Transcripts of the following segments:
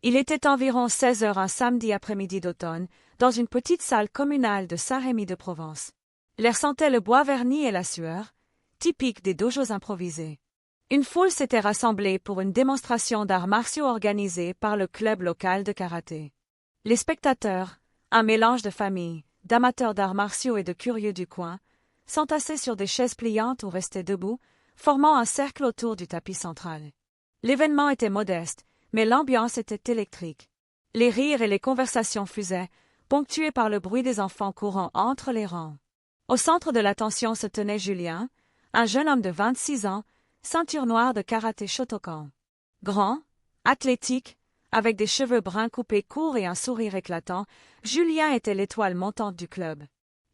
Il était environ 16 heures un samedi après-midi d'automne, dans une petite salle communale de Saint-Rémy-de-Provence. L'air sentait le bois verni et la sueur, typique des dojos improvisés. Une foule s'était rassemblée pour une démonstration d'arts martiaux organisée par le club local de karaté. Les spectateurs, un mélange de familles, d'amateurs d'arts martiaux et de curieux du coin, s'entassaient sur des chaises pliantes ou restaient debout, formant un cercle autour du tapis central. L'événement était modeste, mais l'ambiance était électrique. Les rires et les conversations fusaient, ponctués par le bruit des enfants courant entre les rangs. Au centre de l'attention se tenait Julien, un jeune homme de 26 ans, ceinture noire de karaté Shotokan. Grand, athlétique, avec des cheveux bruns coupés courts et un sourire éclatant, Julien était l'étoile montante du club.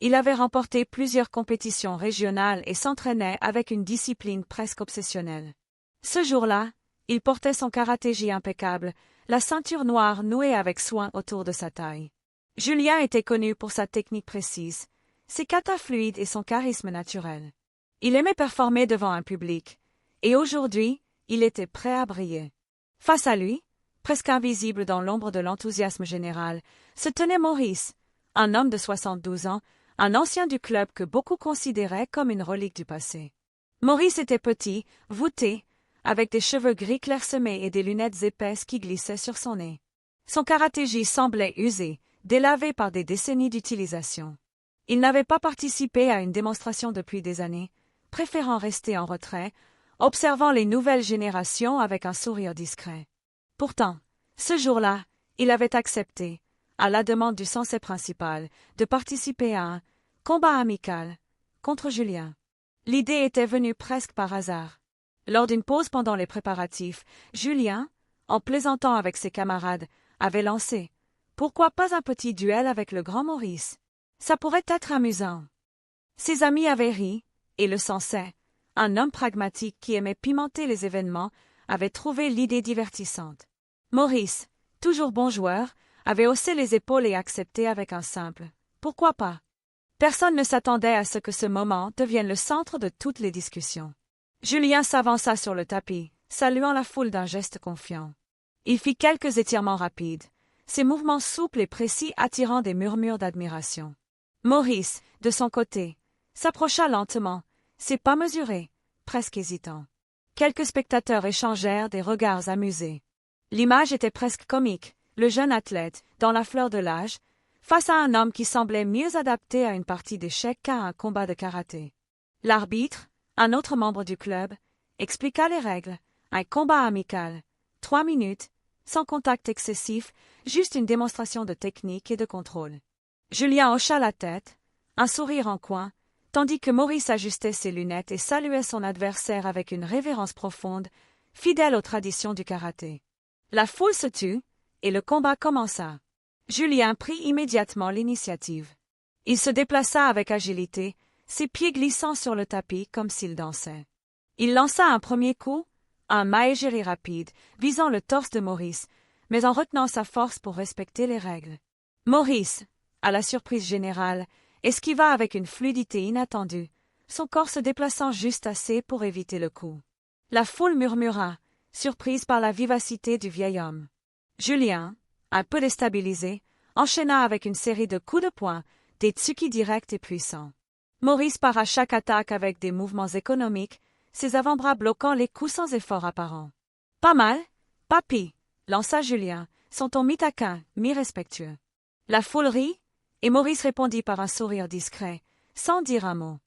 Il avait remporté plusieurs compétitions régionales et s'entraînait avec une discipline presque obsessionnelle. Ce jour-là, il portait son karatégi impeccable, la ceinture noire nouée avec soin autour de sa taille. Julien était connu pour sa technique précise, ses katas fluides et son charisme naturel. Il aimait performer devant un public, et aujourd'hui, il était prêt à briller. Face à lui, presque invisible dans l'ombre de l'enthousiasme général, se tenait Maurice, un homme de 72 ans, un ancien du club que beaucoup considéraient comme une relique du passé. Maurice était petit, voûté, avec des cheveux gris clairsemés et des lunettes épaisses qui glissaient sur son nez. Son karatégi semblait usé, délavé par des décennies d'utilisation. Il n'avait pas participé à une démonstration depuis des années, préférant rester en retrait, observant les nouvelles générations avec un sourire discret. Pourtant, ce jour-là, il avait accepté, à la demande du sensei principal, de participer à un combat amical contre Julien. L'idée était venue presque par hasard. Lors d'une pause pendant les préparatifs, Julien, en plaisantant avec ses camarades, avait lancé « Pourquoi pas un petit duel avec le grand Maurice? Ça pourrait être amusant. » Ses amis avaient ri, et le sensei, un homme pragmatique qui aimait pimenter les événements, avait trouvé l'idée divertissante. Maurice, toujours bon joueur, avait haussé les épaules et accepté avec un simple « Pourquoi pas ?» Personne ne s'attendait à ce que ce moment devienne le centre de toutes les discussions. Julien s'avança sur le tapis, saluant la foule d'un geste confiant. Il fit quelques étirements rapides, ses mouvements souples et précis attirant des murmures d'admiration. Maurice, de son côté, s'approcha lentement, ses pas mesurés, presque hésitant. Quelques spectateurs échangèrent des regards amusés. L'image était presque comique, le jeune athlète, dans la fleur de l'âge, face à un homme qui semblait mieux adapté à une partie d'échecs qu'à un combat de karaté. L'arbitre, un autre membre du club, expliqua les règles, un combat amical, 3 minutes, sans contact excessif, juste une démonstration de technique et de contrôle. Julien hocha la tête, un sourire en coin, tandis que Maurice ajustait ses lunettes et saluait son adversaire avec une révérence profonde, fidèle aux traditions du karaté. La foule se tut, et le combat commença. Julien prit immédiatement l'initiative. Il se déplaça avec agilité, ses pieds glissant sur le tapis comme s'il dansait. Il lança un premier coup, un maegiri rapide, visant le torse de Maurice, mais en retenant sa force pour respecter les règles. Maurice, à la surprise générale, esquiva avec une fluidité inattendue, son corps se déplaçant juste assez pour éviter le coup. La foule murmura, surprise par la vivacité du vieil homme. Julien, un peu déstabilisé, enchaîna avec une série de coups de poing, des tsuki directs et puissants. Maurice para chaque attaque avec des mouvements économiques, ses avant-bras bloquant les coups sans effort apparent. « Pas mal, papy !» lança Julien, son ton mi-taquin, mi-respectueux. La foule rit, et Maurice répondit par un sourire discret, sans dire un mot.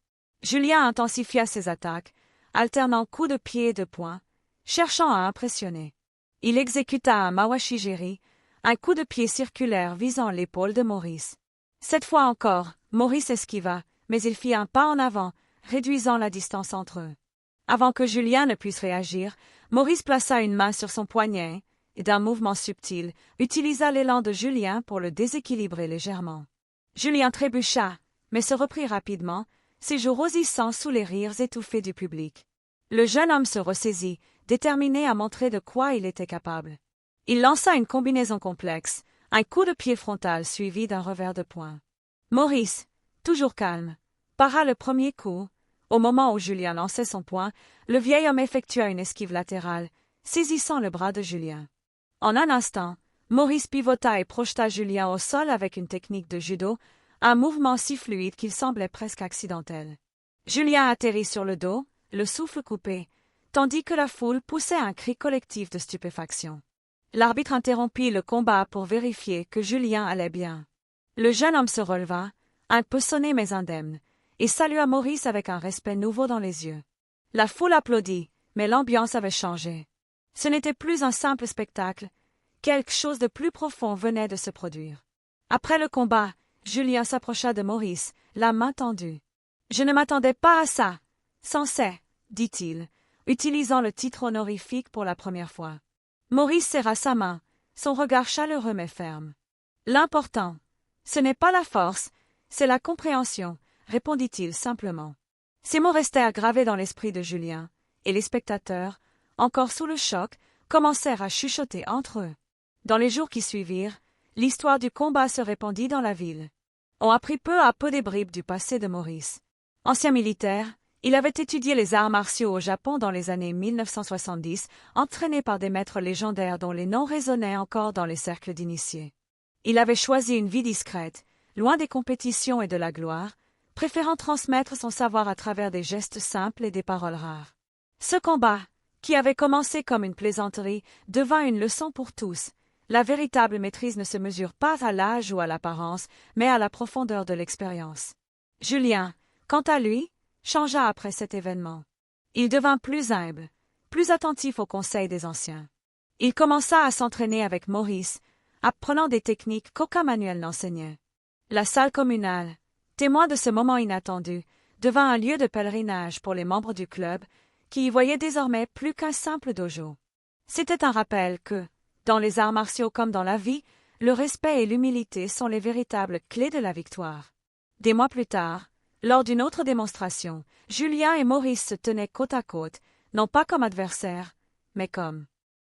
Julien intensifia ses attaques, alternant coups de pied et de poing, cherchant à impressionner. Il exécuta un mawashigiri, un coup de pied circulaire visant l'épaule de Maurice. Cette fois encore, Maurice esquiva, mais il fit un pas en avant, réduisant la distance entre eux. Avant que Julien ne puisse réagir, Maurice plaça une main sur son poignet et, d'un mouvement subtil, utilisa l'élan de Julien pour le déséquilibrer légèrement. Julien trébucha, mais se reprit rapidement, ses joues rosissant sous les rires étouffés du public. Le jeune homme se ressaisit, déterminé à montrer de quoi il était capable. Il lança une combinaison complexe, un coup de pied frontal suivi d'un revers de poing. Maurice, toujours calme, para le premier coup. Au moment où Julien lançait son poing, le vieil homme effectua une esquive latérale, saisissant le bras de Julien. En un instant, Maurice pivota et projeta Julien au sol avec une technique de judo, un mouvement si fluide qu'il semblait presque accidentel. Julien atterrit sur le dos, le souffle coupé, tandis que la foule poussait un cri collectif de stupéfaction. L'arbitre interrompit le combat pour vérifier que Julien allait bien. Le jeune homme se releva, un peu sonné mais indemne, et salua Maurice avec un respect nouveau dans les yeux. La foule applaudit, mais l'ambiance avait changé. Ce n'était plus un simple spectacle, quelque chose de plus profond venait de se produire. Après le combat, Julien s'approcha de Maurice, la main tendue. « Je ne m'attendais pas à ça. Sensei, dit-il, utilisant le titre honorifique pour la première fois. Maurice serra sa main, son regard chaleureux mais ferme. « L'important, ce n'est pas la force, c'est la compréhension, répondit-il simplement. Ces mots restèrent gravés dans l'esprit de Julien, et les spectateurs, encore sous le choc, commencèrent à chuchoter entre eux. Dans les jours qui suivirent, l'histoire du combat se répandit dans la ville. On apprit peu à peu des bribes du passé de Maurice. Ancien militaire, il avait étudié les arts martiaux au Japon dans les années 1970, entraîné par des maîtres légendaires dont les noms résonnaient encore dans les cercles d'initiés. Il avait choisi une vie discrète, loin des compétitions et de la gloire, préférant transmettre son savoir à travers des gestes simples et des paroles rares. Ce combat, qui avait commencé comme une plaisanterie, devint une leçon pour tous. La véritable maîtrise ne se mesure pas à l'âge ou à l'apparence, mais à la profondeur de l'expérience. Julien, quant à lui, changea après cet événement. Il devint plus humble, plus attentif aux conseils des anciens. Il commença à s'entraîner avec Maurice, apprenant des techniques qu'aucun manuel n'enseignait. La salle communale, témoin de ce moment inattendu, devint un lieu de pèlerinage pour les membres du club, qui y voyaient désormais plus qu'un simple dojo. C'était un rappel que, dans les arts martiaux comme dans la vie, le respect et l'humilité sont les véritables clés de la victoire. Des mois plus tard, lors d'une autre démonstration, Julien et Maurice se tenaient côte à côte, non pas comme adversaires, mais comme